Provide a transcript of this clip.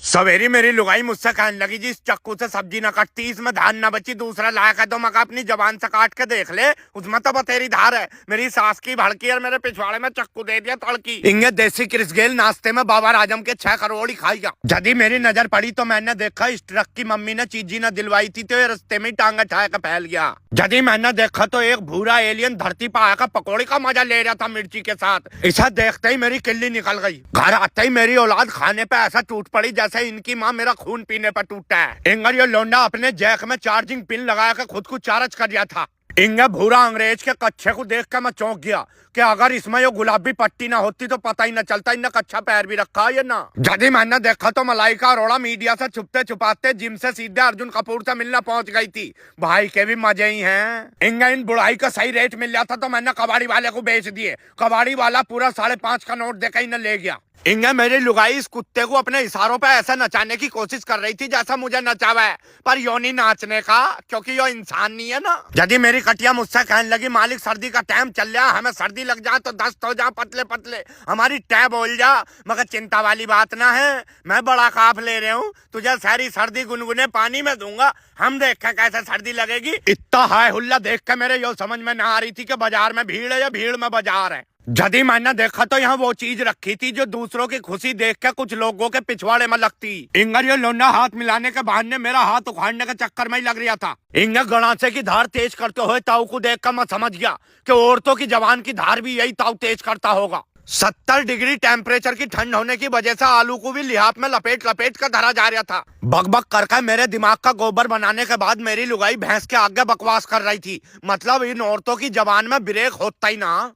सवेरी मेरी लुगाई मुझसे कहने लगी जी इस चक्कू से सब्जी न कटती, इसमें धान न बची, दूसरा लाया का तो मका अपनी जबान से काट के देख ले, उसमें तो बतेरी धार है। मेरी सास की भड़की और मेरे पिछवाड़े में चक्कू दे दिया तड़की। इंगे देसी क्रिसगेल नाश्ते में बाबा आजम के 6 करोड़ ही खाएगा। जदी मेरी नजर पड़ी तो मैंने देखा इस ट्रक की मम्मी ने चीजी न दिलवाई थी तो ये रस्ते में टांगा ठाया का फैल गया। जदी मैंने देखा तो एक भूरा एलियन धरती पर आकर पकौड़ी का मजा ले रहा था मिर्ची के साथ। इसे देखते ही मेरी किल्ली निकल गई। घर आते ही मेरी औलाद खाने पे ऐसा टूट पड़ी जैसे इनकी माँ मेरा खून पीने पर टूटा है। इंगर ये लोंडा अपने जैक में चार्जिंग पिन लगा के खुद को चार्ज कर दिया था। इंगे भूरा अंग्रेज के कच्छे को देख कर मैं चौंक गया कि अगर इसमें ये गुलाबी पट्टी ना होती तो पता ही ना चलता इनने कच्चा पैर भी रखा है ना। जदी मैंने देखा तो मलाइका अरोड़ा मीडिया से छुपते छुपाते जिम से सीधे अर्जुन कपूर से मिलना पहुंच गई थी। भाई के भी मजे ही हैं। इंगे इन बुढ़ाई का सही रेट मिल जाता तो मैंने कबाड़ी वाले को बेच दिए। कबाड़ी वाला पूरा 5.5 का नोट देकर इन्हें ले गया। इंगे मेरी लुगाई इस कुत्ते को अपने इशारों पे ऐसा नचाने की कोशिश कर रही थी जैसा मुझे नचावा है, पर यो नहीं नाचने का क्योंकि यो इंसान नहीं है ना। यदि मेरी कटिया मुझसे कहने लगी मालिक सर्दी का टाइम चल रहा, हमें सर्दी लग जाए तो दस्त हो जा पतले पतले, हमारी टैब बोल जा, मगर चिंता वाली बात ना है, मैं बड़ा काफ ले रहा हूँ, तुझे सारी सर्दी गुनगुने पानी में दूंगा, हम देख के कैसे सर्दी लगेगी। इतना हाय हुल्ला देख के मेरे यो समझ में ना आ रही थी कि बाजार में भीड़ है या भीड़ में बाजार है। जदी मैंने देखा तो यहाँ वो चीज रखी थी जो दूसरों की खुशी देख के कुछ लोगों के पिछवाड़े में लगती। इंगर ये लोंडा हाथ मिलाने के बहाने मेरा हाथ उखाड़ने के चक्कर में ही लग रहा था। इंगर गणासे की धार तेज करते हुए ताऊ को देख कर मैं समझ गया कि औरतों की जबान की धार भी यही ताऊ तेज करता होगा। 70 डिग्री टेम्परेचर की ठंड होने की वजह से आलू को भी लिहाफ में लपेट लपेट कर धरा जा रहा था। बकबक करके मेरे दिमाग का गोबर बनाने के बाद मेरी लुगाई भैंस के आगे बकवास कर रही थी। मतलब इन औरतों की जबान में ब्रेक होता ही ना।